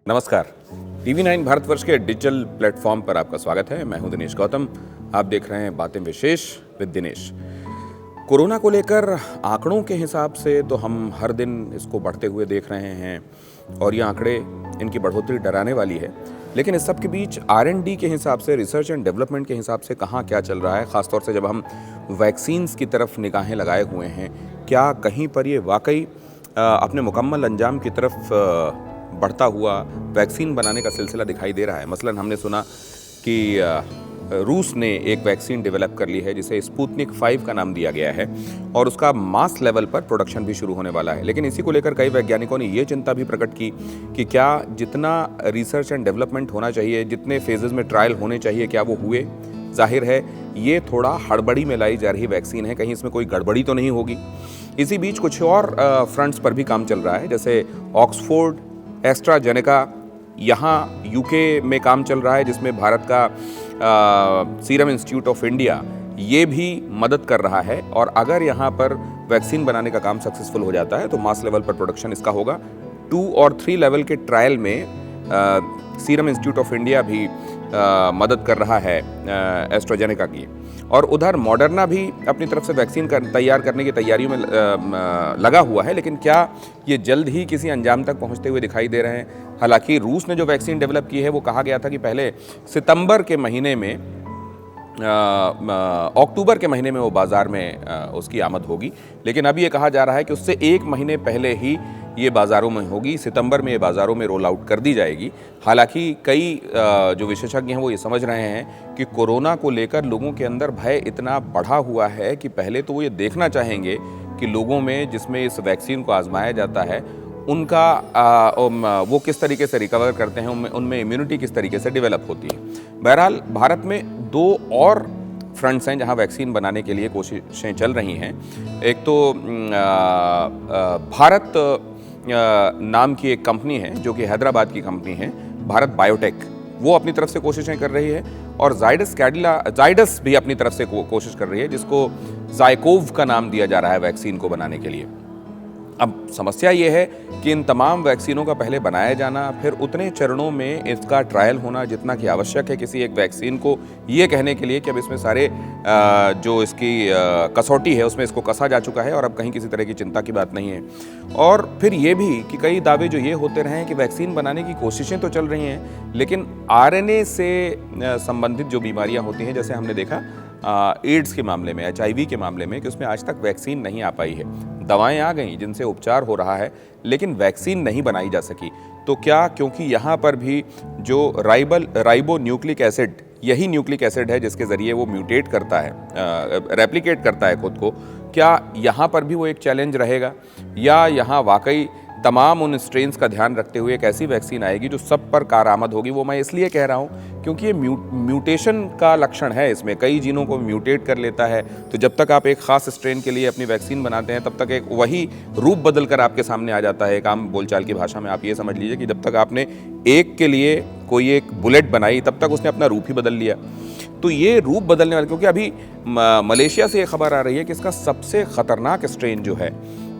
नमस्कार। TV9 भारतवर्ष के digital platform पर आपका स्वागत है। मैं हूं दिनेश गौतम। आप देख रहे हैं बातें विशेष विद दिनेश। कोरोना को लेकर आंकड़ों के हिसाब से तो हम हर दिन इसको बढ़ते हुए देख रहे हैं और ये आंकड़े, इनकी बढ़ोतरी डराने वाली है। लेकिन इस सब के बीच R&D के हिसाब से, रिसर्च एंड डेवलपमेंट के हिसाब से कहाँ क्या चल रहा है, ख़ासतौर से जब हम वैक्सीन्स की तरफ निगाहें लगाए हुए हैं, क्या कहीं पर ये वाकई अपने मुकम्मल अंजाम की तरफ बढ़ता हुआ वैक्सीन बनाने का सिलसिला दिखाई दे रहा है। मसलन हमने सुना कि रूस ने एक वैक्सीन डेवलप कर ली है जिसे स्पुतनिक 5 का नाम दिया गया है और उसका मास लेवल पर प्रोडक्शन भी शुरू होने वाला है। लेकिन इसी को लेकर कई वैज्ञानिकों ने ये चिंता भी प्रकट की कि क्या जितना रिसर्च एंड डेवलपमेंट होना चाहिए, जितने फेजेस में ट्रायल होने चाहिए, क्या वो हुए? जाहिर है ये थोड़ा हड़बड़ी में लाई जा रही वैक्सीन है, कहीं इसमें कोई गड़बड़ी तो नहीं होगी। इसी बीच कुछ और फ्रंट्स पर भी काम चल रहा है, जैसे ऑक्सफोर्ड एस्ट्राजेनेका यहाँ यूके में काम चल रहा है, जिसमें भारत का सीरम इंस्टीट्यूट ऑफ इंडिया ये भी मदद कर रहा है। और अगर यहाँ पर वैक्सीन बनाने का काम सक्सेसफुल हो जाता है तो मास लेवल पर प्रोडक्शन इसका होगा। 2 और 3 लेवल के ट्रायल में सीरम इंस्टीट्यूट ऑफ इंडिया भी मदद कर रहा है एस्ट्राजेनेका की। और उधर मॉडर्ना भी अपनी तरफ से वैक्सीन तैयार करने की तैयारियों में लगा हुआ है। लेकिन क्या ये जल्द ही किसी अंजाम तक पहुंचते हुए दिखाई दे रहे हैं? हालांकि रूस ने जो वैक्सीन डेवलप की है वो कहा गया था कि पहले सितंबर के महीने में, अक्टूबर के महीने में वो बाज़ार में उसकी आमद होगी। लेकिन अब ये कहा जा रहा है कि उससे 1 महीने पहले ही ये बाज़ारों में होगी, सितंबर में ये बाज़ारों में रोल आउट कर दी जाएगी। हालांकि कई जो विशेषज्ञ हैं वो ये समझ रहे हैं कि कोरोना को लेकर लोगों के अंदर भय इतना बढ़ा हुआ है कि पहले तो वो ये देखना चाहेंगे कि लोगों में जिसमें इस वैक्सीन को आजमाया जाता है उनका वो किस तरीके से रिकवर करते हैं, उनमें इम्यूनिटी किस तरीके से डेवलप होती है। बहरहाल भारत में 2 और फ्रंट्स हैं जहां वैक्सीन बनाने के लिए कोशिशें चल रही हैं। एक तो भारत नाम की एक कंपनी है जो कि हैदराबाद की कंपनी है, भारत बायोटेक, वो अपनी तरफ से कोशिशें कर रही है। और जाइडस भी अपनी तरफ से कोशिश कर रही है, जिसको जायकोव का नाम दिया जा रहा है वैक्सीन को बनाने के लिए। अब समस्या ये है कि इन तमाम वैक्सीनों का पहले बनाया जाना, फिर उतने चरणों में इसका ट्रायल होना जितना कि आवश्यक है किसी एक वैक्सीन को ये कहने के लिए कि अब इसमें सारे जो इसकी कसौटी है उसमें इसको कसा जा चुका है और अब कहीं किसी तरह की चिंता की बात नहीं है। और फिर ये भी कि कई दावे जो ये होते रहे हैं कि वैक्सीन बनाने की कोशिशें तो चल रही हैं, लेकिन RNA से संबंधित जो बीमारियाँ होती हैं, जैसे हमने देखा एड्स के मामले में, HIV के मामले में, कि उसमें आज तक वैक्सीन नहीं आ पाई है। दवाएं आ गई जिनसे उपचार हो रहा है, लेकिन वैक्सीन नहीं बनाई जा सकी। तो क्या क्योंकि यहाँ पर भी जो राइबो न्यूक्लिक एसिड, यही न्यूक्लिक एसिड है जिसके ज़रिए वो म्यूटेट करता है, रेप्लिकेट करता है खुद को, क्या यहाँ पर भी वो एक चैलेंज रहेगा? या यहाँ वाकई तमाम उन स्ट्रेन्स का ध्यान रखते हुए एक ऐसी वैक्सीन आएगी जो सब पर कारआमद होगी? वो मैं इसलिए कह रहा हूँ क्योंकि ये म्यूटेशन का लक्षण है, इसमें कई जीनों को म्यूटेट कर लेता है। तो जब तक आप एक ख़ास स्ट्रेन के लिए अपनी वैक्सीन बनाते हैं तब तक एक वही रूप बदल कर आपके सामने आ जाता है। एक आम बोलचाल की भाषा में आप ये समझ लीजिए कि जब तक आपने एक के लिए कोई एक बुलेट बनाई तब तक उसने अपना रूप ही बदल लिया। तो ये रूप बदलने वाले, क्योंकि अभी मलेशिया से ये खबर आ रही है कि इसका सबसे ख़तरनाक स्ट्रेन जो है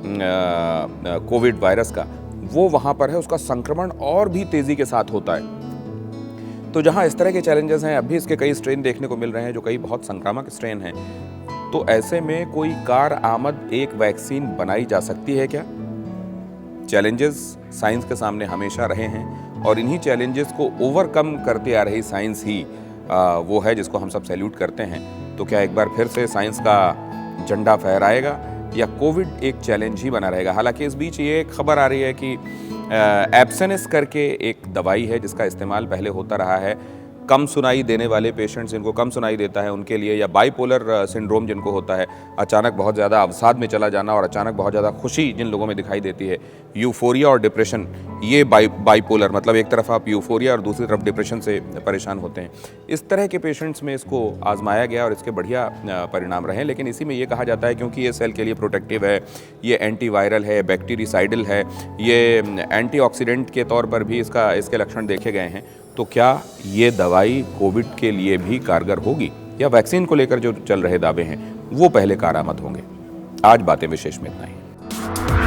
कोविड वायरस का, वो वहाँ पर है, उसका संक्रमण और भी तेज़ी के साथ होता है। तो जहाँ इस तरह के चैलेंजेस हैं, अब भी इसके कई स्ट्रेन देखने को मिल रहे हैं जो कई बहुत संक्रामक स्ट्रेन हैं। तो ऐसे में कोई कारआमद एक वैक्सीन बनाई जा सकती है क्या? चैलेंजेस साइंस के सामने हमेशा रहे हैं और इन्हीं चैलेंजेस को ओवरकम करते आ रही साइंस ही वो है जिसको हम सब सैल्यूट करते हैं। तो क्या एक बार फिर से साइंस का झंडा फहराएगा या कोविड एक चैलेंज ही बना रहेगा? हालांकि इस बीच ये खबर आ रही है कि एब्सेनेस करके एक दवाई है जिसका इस्तेमाल पहले होता रहा है कम सुनाई देने वाले पेशेंट्स, जिनको कम सुनाई देता है उनके लिए, या बाइपोलर सिंड्रोम जिनको होता है, अचानक बहुत ज़्यादा अवसाद में चला जाना और अचानक बहुत ज़्यादा खुशी जिन लोगों में दिखाई देती है, यूफोरिया और डिप्रेशन, ये बाइपोलर, मतलब एक तरफ आप यूफोरिया और दूसरी तरफ डिप्रेशन से परेशान होते हैं। इस तरह के पेशेंट्स में इसको आजमाया गया और इसके बढ़िया परिणाम रहे। लेकिन इसी में ये कहा जाता है क्योंकि ये सेल के लिए प्रोटेक्टिव है, ये एंटीवायरल है, बैक्टीरिसाइडल है, ये एंटीऑक्सीडेंट के तौर पर भी इसके लक्षण देखे गए हैं, तो क्या ये दवाई कोविड के लिए भी कारगर होगी या वैक्सीन को लेकर जो चल रहे दावे हैं वो पहले कारआमद होंगे? आज बातें विशेष में इतना ही।